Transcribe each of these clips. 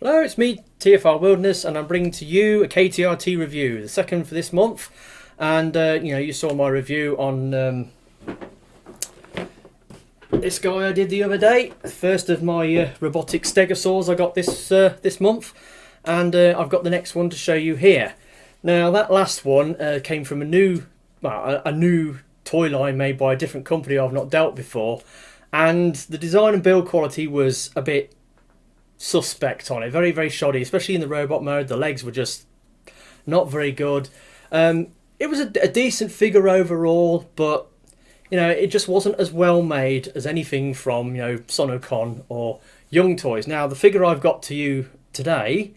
Hello, it's me, TFR Wilderness, and I'm bringing to you a KTRT review, the second for this month. And you saw my review on this guy I did the other day. First of my Robotic Stegosaurus I got this month, and I've got the next one to show you here. Now that last one came from a new toy line made by a different company I've not dealt before, and the design and build quality was a bit suspect on it, very, very shoddy, especially in the robot mode. The legs were just not very good. It was a decent figure overall, but it just wasn't as well made as anything from Sonocon or Young Toys. Now the figure I've got to you today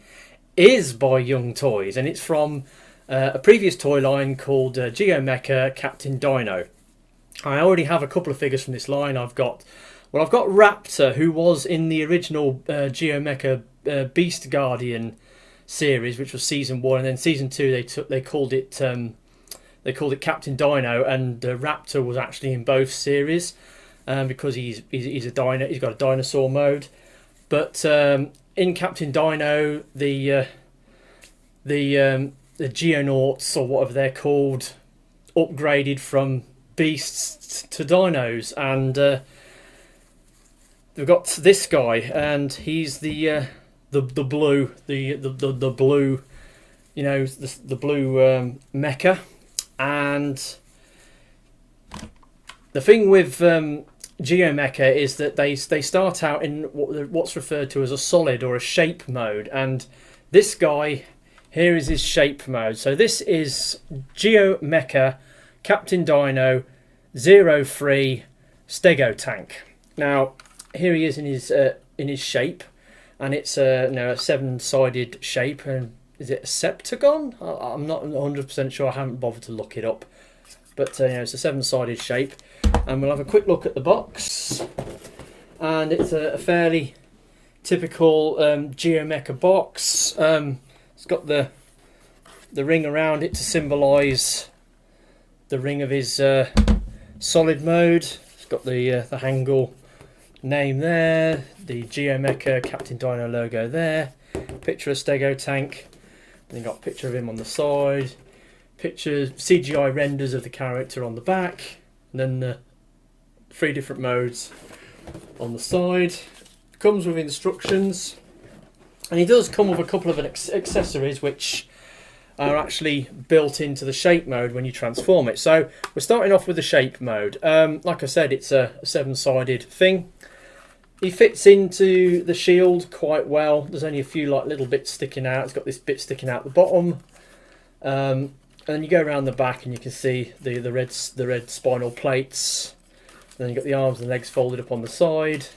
is by Young Toys, and it's from a previous toy line called Geo Mecha Captain Dino. I already have a couple of figures from this line. I've got Raptor, who was in the original Geo Mecha Beast Guardian series, which was season 1, and then season 2 they called it Captain Dino, and Raptor was actually in both series because he's a dino. He's got a dinosaur mode, but in Captain Dino, the Geonauts, or whatever they're called, upgraded from beasts to dinos, and we've got this guy, and he's the blue mecha. And the thing with Geo Mecha is that they start out in what's referred to as a solid or a shape mode, and this guy here is his shape mode. So this is Geo Mecha Captain Dino 03 Stegotank. Now here he is in his shape, and it's a 7-sided shape. And is it a septagon? I'm not 100% sure. I haven't bothered to look it up, but it's a 7-sided shape. And we'll have a quick look at the box, and it's a fairly typical Geo Mecha box. It's got the ring around it to symbolise the ring of his solid mode. It's got the Hangul name there, the Geo Mecha Captain Dino logo there, picture of Stegotank, then you got a picture of him on the side, pictures, CGI renders of the character on the back, and then the 3 different modes on the side. Comes with instructions, and he does come with a couple of accessories which are actually built into the shape mode when you transform it. So we're starting off with the shape mode. Like I said, it's a 7-sided thing. He fits into the shield quite well. There's only a few little bits sticking out. It's got this bit sticking out the bottom, and then you go around the back and you can see the red spinal plates. And then you've got the arms and legs folded up on the side,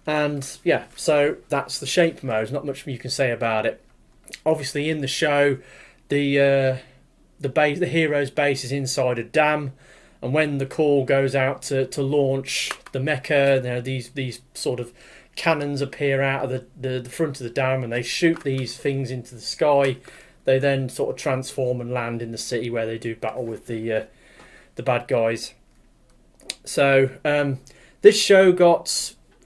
and yeah, so that's the shape mode. There's not much you can say about it. Obviously, in the show, the hero's base is inside a dam. And when the call goes out to launch the mecha, these sort of cannons appear out of the front of the dam, and they shoot these things into the sky. They then sort of transform and land in the city where they do battle with the bad guys. So this show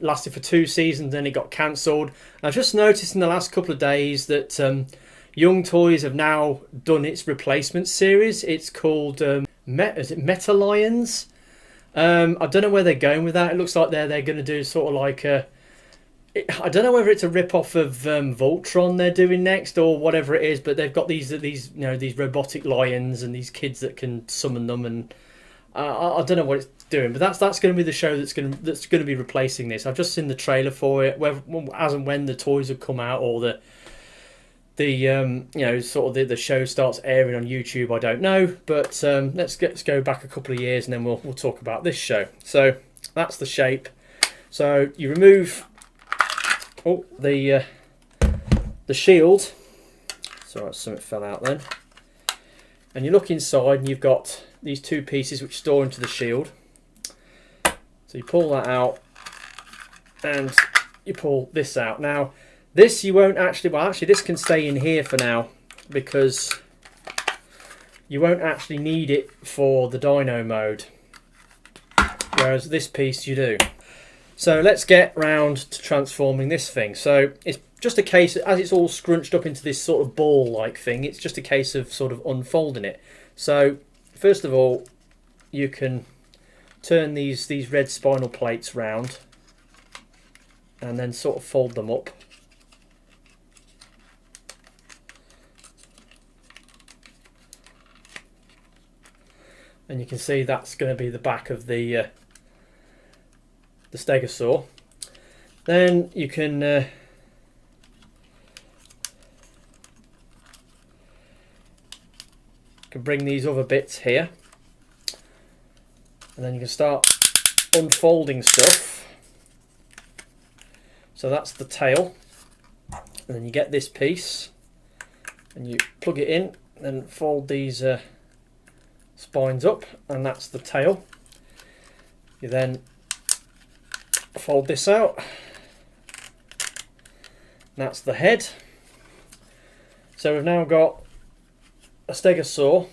lasted for 2 seasons, then it got cancelled. I've just noticed in the last couple of days that Young Toys have now done its replacement series. It's called is it Meta Lions? I don't know where they're going with that. It looks like they're going to do sort of like I don't know whether it's a rip-off of Voltron they're doing next or whatever it is, but they've got these robotic lions and these kids that can summon them, and I don't know what it's doing, but that's going to be the show that's going to be replacing this. I've just seen the trailer for it. As and when the toys have come out, or the show starts airing on YouTube, I don't know. But let's go back a couple of years, and then we'll talk about this show. So that's the shape. So you remove the shield. Sorry, something fell out then. And you look inside, and you've got these 2 pieces which store into the shield. So you pull that out, and you pull this out. Now, this you won't actually... Well, actually, this can stay in here for now, because you won't actually need it for the Dino mode, whereas this piece you do. So let's get round to transforming this thing. So it's just a case, as it's all scrunched up into this sort of ball-like thing, it's just a case of sort of unfolding it. So first of all, you can turn these red spinal plates round and then sort of fold them up. And you can see that's going to be the back of the stegosaur. Then you can bring these other bits here, and then you can start unfolding stuff. So that's the tail, and then you get this piece and you plug it in and fold these spines up, and that's the tail. You then fold this out, that's the head. So we've now got a stegosaur,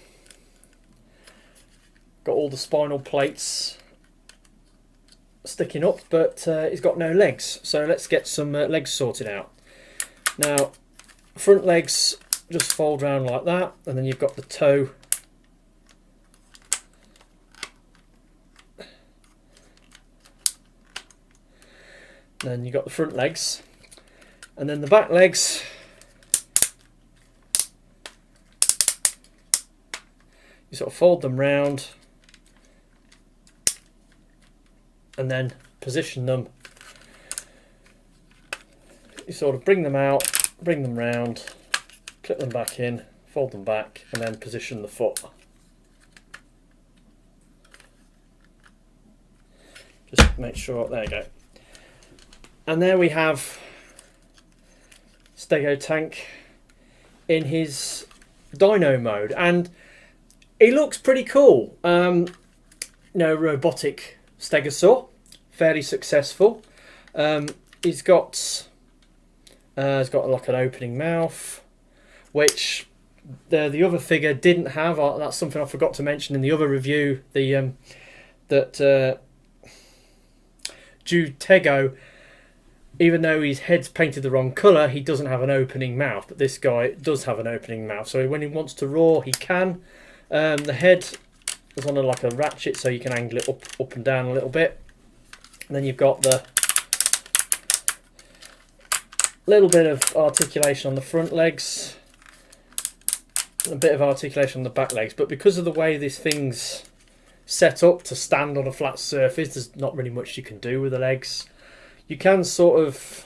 got all the spinal plates sticking up, but he's got no legs. So let's get some legs sorted out. Now, front legs just fold round like that, and then you've got the toe then you've got the front legs, and then the back legs you sort of fold them round and then position them. You sort of bring them out, bring them round, clip them back in, fold them back, and then position the foot. Just make sure, there you go. And there we have Stegotank in his Dino mode, and he looks pretty cool. Robotic Stegosaur, fairly successful. He's got like an opening mouth, which the other figure didn't have. That's something I forgot to mention in the other review. That Geo Tego, even though his head's painted the wrong colour, he doesn't have an opening mouth, but this guy does have an opening mouth. So when he wants to roar, he can. The head is on like a ratchet, so you can angle it up and down a little bit. And then you've got the little bit of articulation on the front legs, a bit of articulation on the back legs. But because of the way this thing's set up to stand on a flat surface, there's not really much you can do with the legs. You can sort of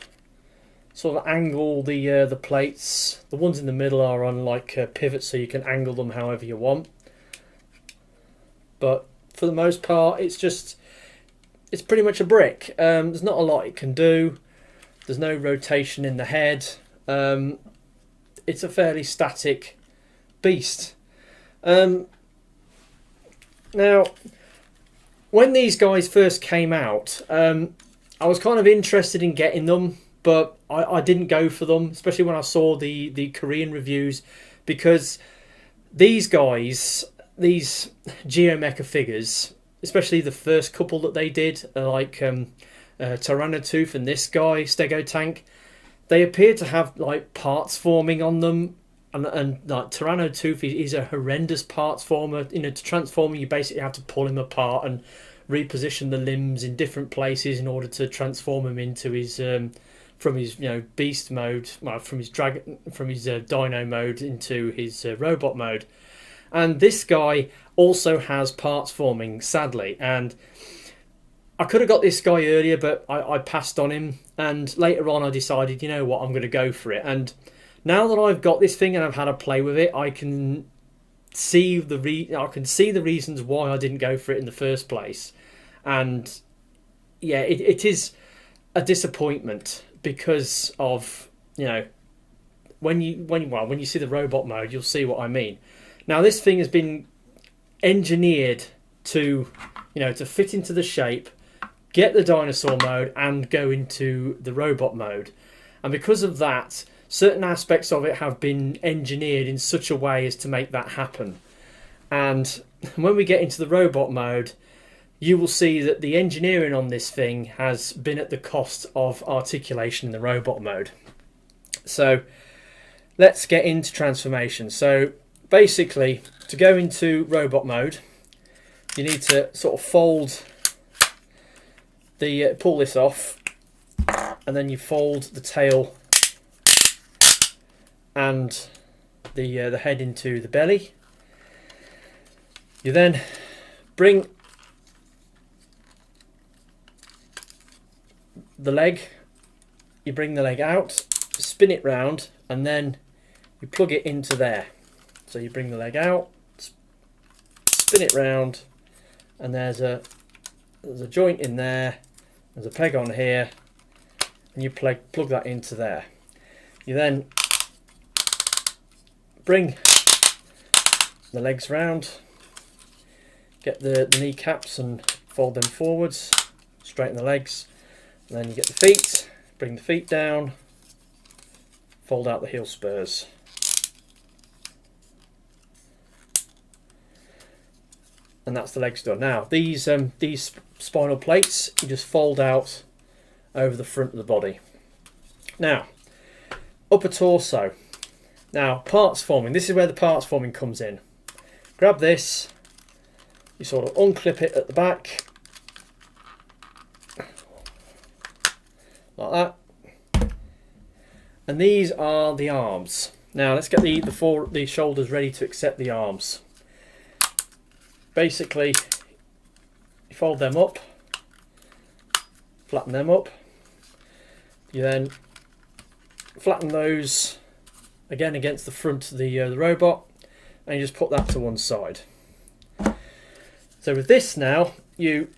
angle the plates. The ones in the middle are on like pivots, so you can angle them however you want. But for the most part, it's pretty much a brick. There's not a lot it can do. There's no rotation in the head. It's a fairly static beast. Now, when these guys first came out, I was kind of interested in getting them, but I didn't go for them, especially when I saw the Korean reviews, because these guys, these Geo Mecha figures, especially the first couple that they did, like Tyrannotooth and this guy, Stegotank, they appear to have like parts forming on them, and like Tyrannotooth is a horrendous parts former. To transform him, you basically have to pull him apart and reposition the limbs in different places in order to transform him into his from his beast mode, from his dino mode into his robot mode. And this guy also has parts forming, sadly, and I could have got this guy earlier, but I passed on him, and later on I decided, you know what, I'm going to go for it. And now that I've got this thing and I've had a play with it, I can see the reasons why I didn't go for it in the first place. And yeah, it is a disappointment because of, when you see the robot mode, you'll see what I mean. Now this thing has been engineered to fit into the shape, get the dinosaur mode and go into the robot mode. And because of that, certain aspects of it have been engineered in such a way as to make that happen. And when we get into the robot mode, you will see that the engineering on this thing has been at the cost of articulation in the robot mode. So let's get into transformation. So basically, to go into robot mode, you need to sort of fold the pull this off, and then you fold the tail and the head into the belly. You then bring the leg, you bring the leg out, spin it round, and then you plug it into there. So you bring the leg out, spin it round, and there's a joint in there, there's a peg on here, and you plug that into there. You then bring the legs round, get the kneecaps and fold them forwards, straighten the legs, and then you get the feet, bring the feet down, fold out the heel spurs. And that's the legs done. Now these spinal plates you just fold out over the front of the body. Now upper torso. Now parts forming. This is where the parts forming comes in. Grab this, you sort of unclip it at the back like that, and these are the arms. Now let's get the shoulders ready to accept the arms. Basically, you fold them up, flatten them up. You then flatten those again against the front of the robot, and you just put that to one side. So with this now, you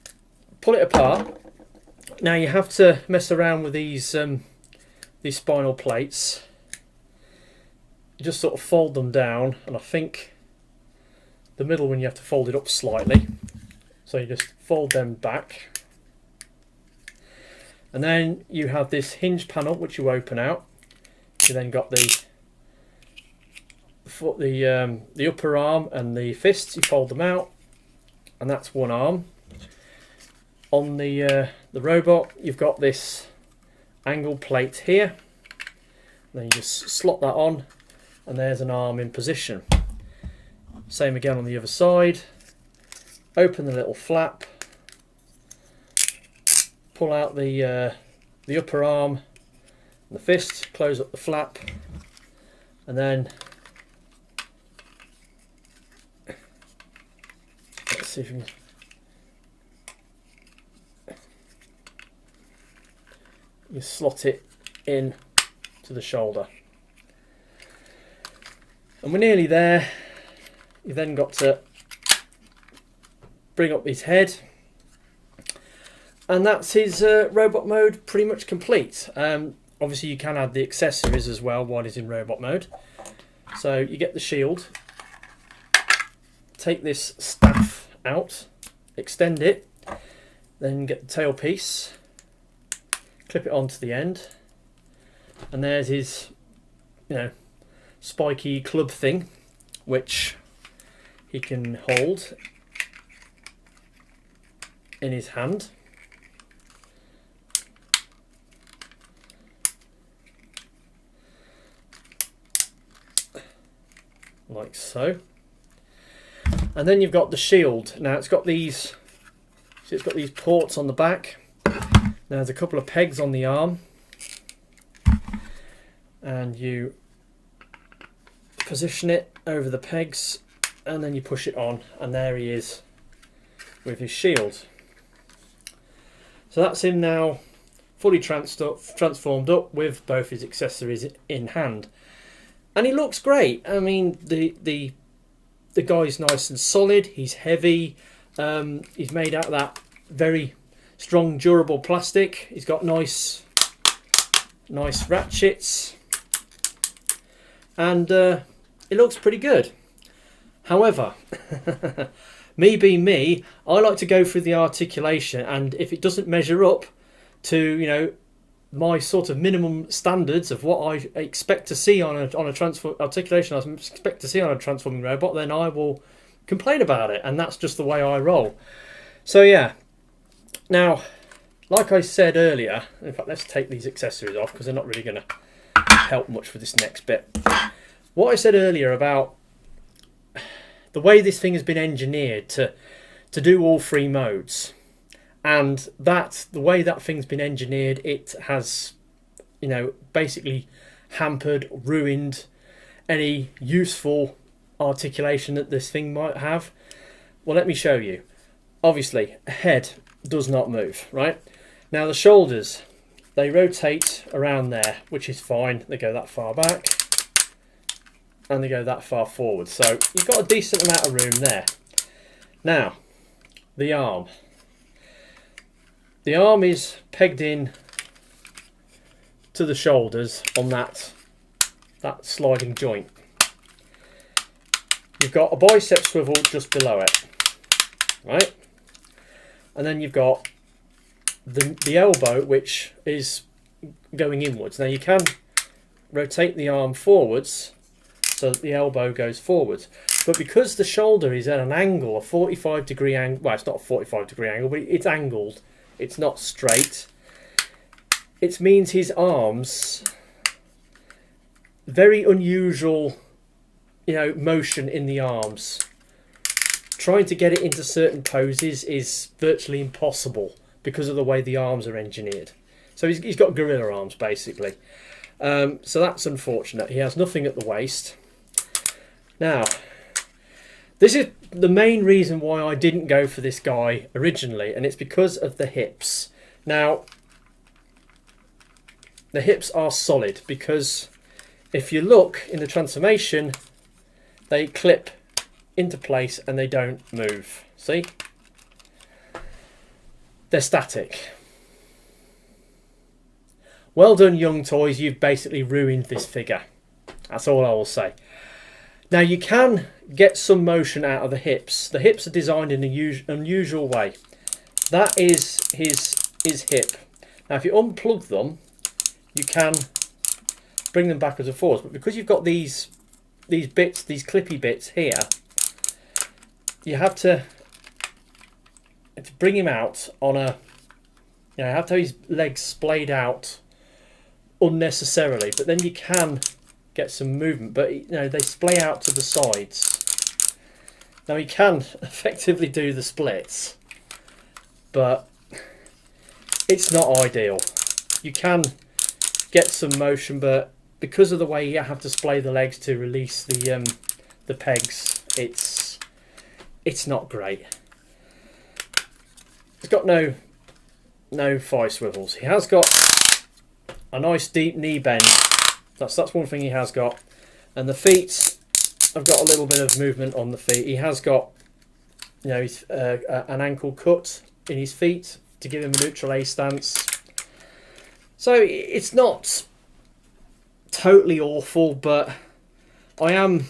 pull it apart. Now you have to mess around with these spinal plates. You just sort of fold them down, and I think the middle one you have to fold it up slightly. So you just fold them back, and then you have this hinge panel which you open out. You then got the upper arm and the fists. You fold them out, and that's one arm. On the robot, you've got this angle plate here. Then you just slot that on, and there's an arm in position. Same again on the other side. Open the little flap, pull out the upper arm and the fist, close up the flap, and then let's see if we can. You slot it in to the shoulder, and we're nearly there. You then got to bring up his head, and that's his robot mode pretty much complete. Obviously you can add the accessories as well while he's in robot mode. So you get the shield, take this staff out, extend it, then get the tail piece, clip it onto the end, and there's his spiky club thing which he can hold in his hand. Like so. And then you've got the shield. Now it's got these ports on the back. Now there's a couple of pegs on the arm, and you position it over the pegs, and then you push it on, and there he is with his shield. So that's him now, fully transformed up with both his accessories in hand, and he looks great. I mean, the guy's nice and solid. He's heavy. He's made out of that very strong, durable plastic. He's got nice ratchets, and it looks pretty good. However, me being me, I like to go through the articulation, and if it doesn't measure up to my sort of minimum standards of what I expect to see on a articulation I expect to see on a transforming robot, then I will complain about it, and that's just the way I roll. So yeah, now, like I said earlier, in fact, let's take these accessories off because they're not really going to help much with this next bit. What I said earlier about the way this thing has been engineered to do all three modes, and that the way that thing's been engineered, it has, you know, basically hampered, ruined any useful articulation that this thing might have. Well, let me show you. Obviously, head does not move, right? Now the shoulders, they rotate around there, which is fine. They go that far back and they go that far forward. So you've got a decent amount of room there. Now, the arm. The arm is pegged in to the shoulders on that sliding joint. You've got a bicep swivel just below it, right? And then you've got the elbow, which is going inwards. Now you can rotate the arm forwards so that the elbow goes forwards, but because the shoulder is at an angle, a 45-degree angle, well, it's not a 45-degree angle, but it's angled, it's not straight. It means his arms, very unusual, you know, motion in the arms. Trying to get it into certain poses is virtually impossible because of the way the arms are engineered. So he's got gorilla arms, basically. So that's unfortunate. He has nothing at the waist. Now, this is the main reason why I didn't go for this guy originally, and it's because of the hips. Now, the hips are solid because if you look in the transformation, they clip into place and they don't move. See? They're static. Well done, Young Toys. You've basically ruined this figure. That's all I will say. Now, you can get some motion out of the hips. The hips are designed in an unusual way. That is his hip. Now, if you unplug them, you can bring them backwards and forwards. But because you've got these bits, these clippy bits here, you have to bring him out on a, you know, you have to have his legs splayed out unnecessarily, but then you can get some movement, but you know, they splay out to the sides. Now you can effectively do the splits, but it's not ideal. You can get some motion, but because of the way you have to splay the legs to release the pegs, it's not great. He's got no thigh swivels. He has got a nice deep knee bend. That's one thing he has got. And the feet, I've got a little bit of movement on the feet. He has got, you know, an ankle cut in his feet to give him a neutral A stance. So it's not totally awful, but I am,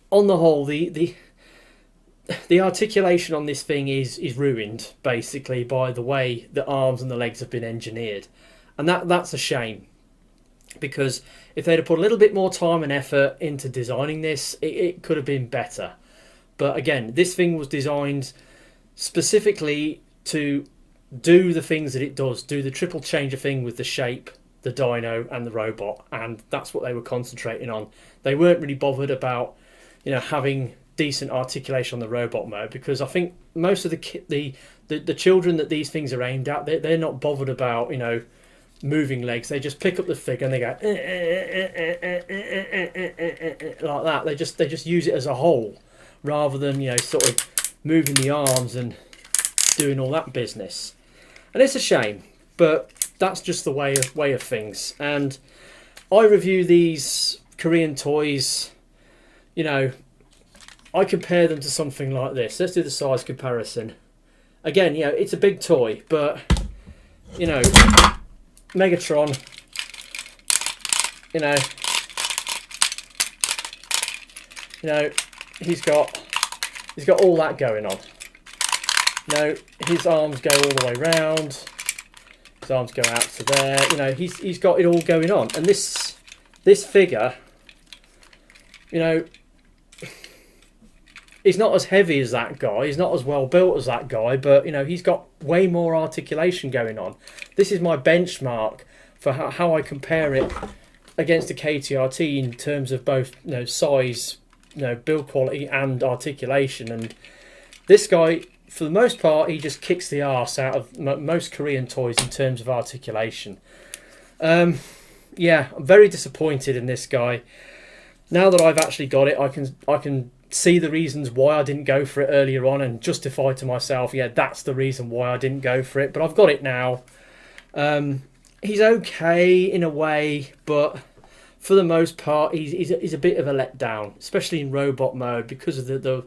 on the whole, the articulation on this thing is ruined basically by the way the arms and the legs have been engineered, and that's a shame, because if they'd have put a little bit more time and effort into designing this, it could have been better. But again, this thing was designed specifically to do the things that it does, do the triple changer thing with the shape, the dino and the robot, and that's what they were concentrating on. They weren't really bothered about, you know, having decent articulation on the robot mode, because I think most of the children that these things are aimed at, they're not bothered about, you know, moving legs. They just pick up the figure and they go like that. They just use it as a whole, rather than, you know, sort of moving the arms and doing all that business. And it's a shame, but that's just the way of things. And I review these Korean toys, you know, I compare them to something like this. Let's do the size comparison. Again, you know, it's a big toy, but, you know, Megatron, you know, he's got all that going on. You know, his arms go all the way round. His arms go out to there. You know, he's got it all going on. And this figure, you know, he's not as heavy as that guy, he's not as well built as that guy, but you know, he's got way more articulation going on. This is my benchmark for how I compare it against a KTRT in terms of both, you know, size, you know, build quality and articulation. And this guy, for the most part, he just kicks the arse out of most Korean toys in terms of articulation. Yeah, I'm very disappointed in this guy. Now that I've actually got it, I can see the reasons why I didn't go for it earlier on and justify to myself, yeah, that's the reason why I didn't go for it. But I've got it now. He's okay in a way, but for the most part, he's a bit of a letdown, especially in robot mode, because of the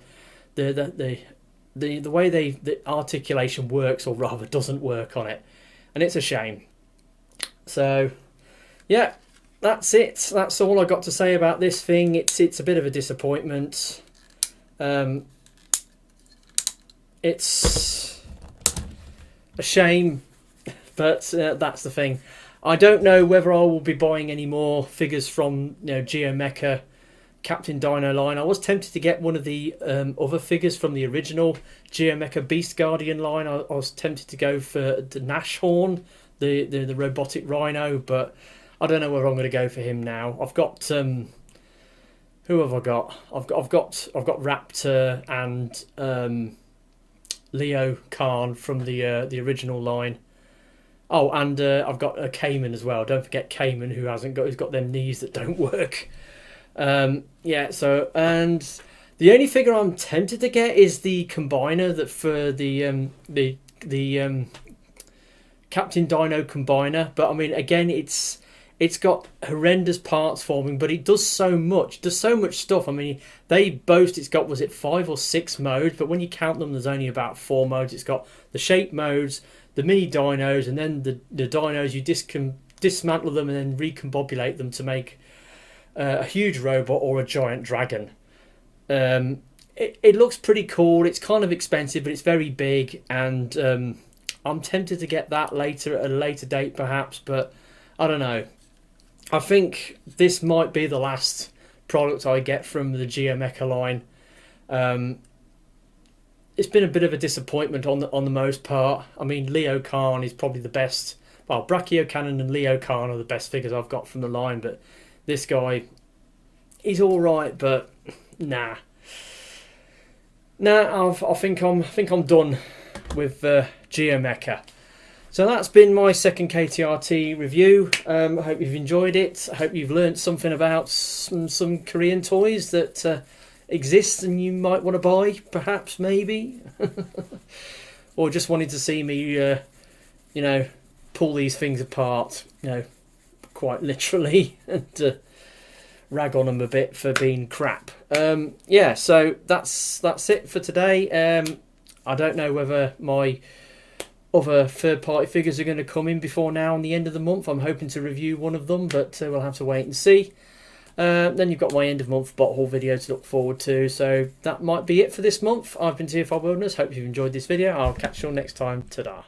way the articulation works, or rather doesn't work on it, and it's a shame. So yeah, that's it. That's all I got to say about this thing. It's a bit of a disappointment. It's a shame, but that's the thing. I don't know whether I will be buying any more figures from, you know, Geo Mecha Captain Dino line. I was tempted to get one of the other figures from the original Geo Mecha Beast Guardian line. I was tempted to go for the Nashorn, the robotic rhino, but I don't know whether I'm going to go for him now. I've got who have I got? I've got Raptor and Leo Khan from the original line. Oh, and I've got a Cayman as well. Don't forget Cayman, who's got them knees that don't work. Yeah. So, and the only figure I'm tempted to get is the combiner that for the Captain Dino combiner. But I mean, again, it's got horrendous parts forming, but it does so much. Stuff. I mean, they boast it's got, was it 5 or 6 modes? But when you count them, there's only about 4 modes. It's got the shape modes, the mini dinos, and then the dinos, you dismantle them and then recombobulate them to make a huge robot or a giant dragon. It looks pretty cool. It's kind of expensive, but it's very big, and I'm tempted to get that later at a later date perhaps, but I don't know. I think this might be the last product I get from the Geo Mecha line. It's been a bit of a disappointment on the most part. I mean, Leo Khan is probably the best. Well, Brachio Cannon and Leo Khan are the best figures I've got from the line, but this guy, he's all right, but nah. I think I'm done with Geo Mecha. So that's been my second KTRT review. I hope you've enjoyed it. I hope you've learnt something about some Korean toys that exist and you might want to buy, perhaps, maybe. Or just wanted to see me, you know, pull these things apart, you know, quite literally, and rag on them a bit for being crap. Yeah, so that's it for today. I don't know whether my other third-party figures are going to come in before now and the end of the month. I'm hoping to review one of them, but we'll have to wait and see. Then you've got my end of month bot haul video to look forward to. So that might be it for this month. I've been TFR Wilderness. Hope you've enjoyed this video. I'll catch you all next time. Ta-da.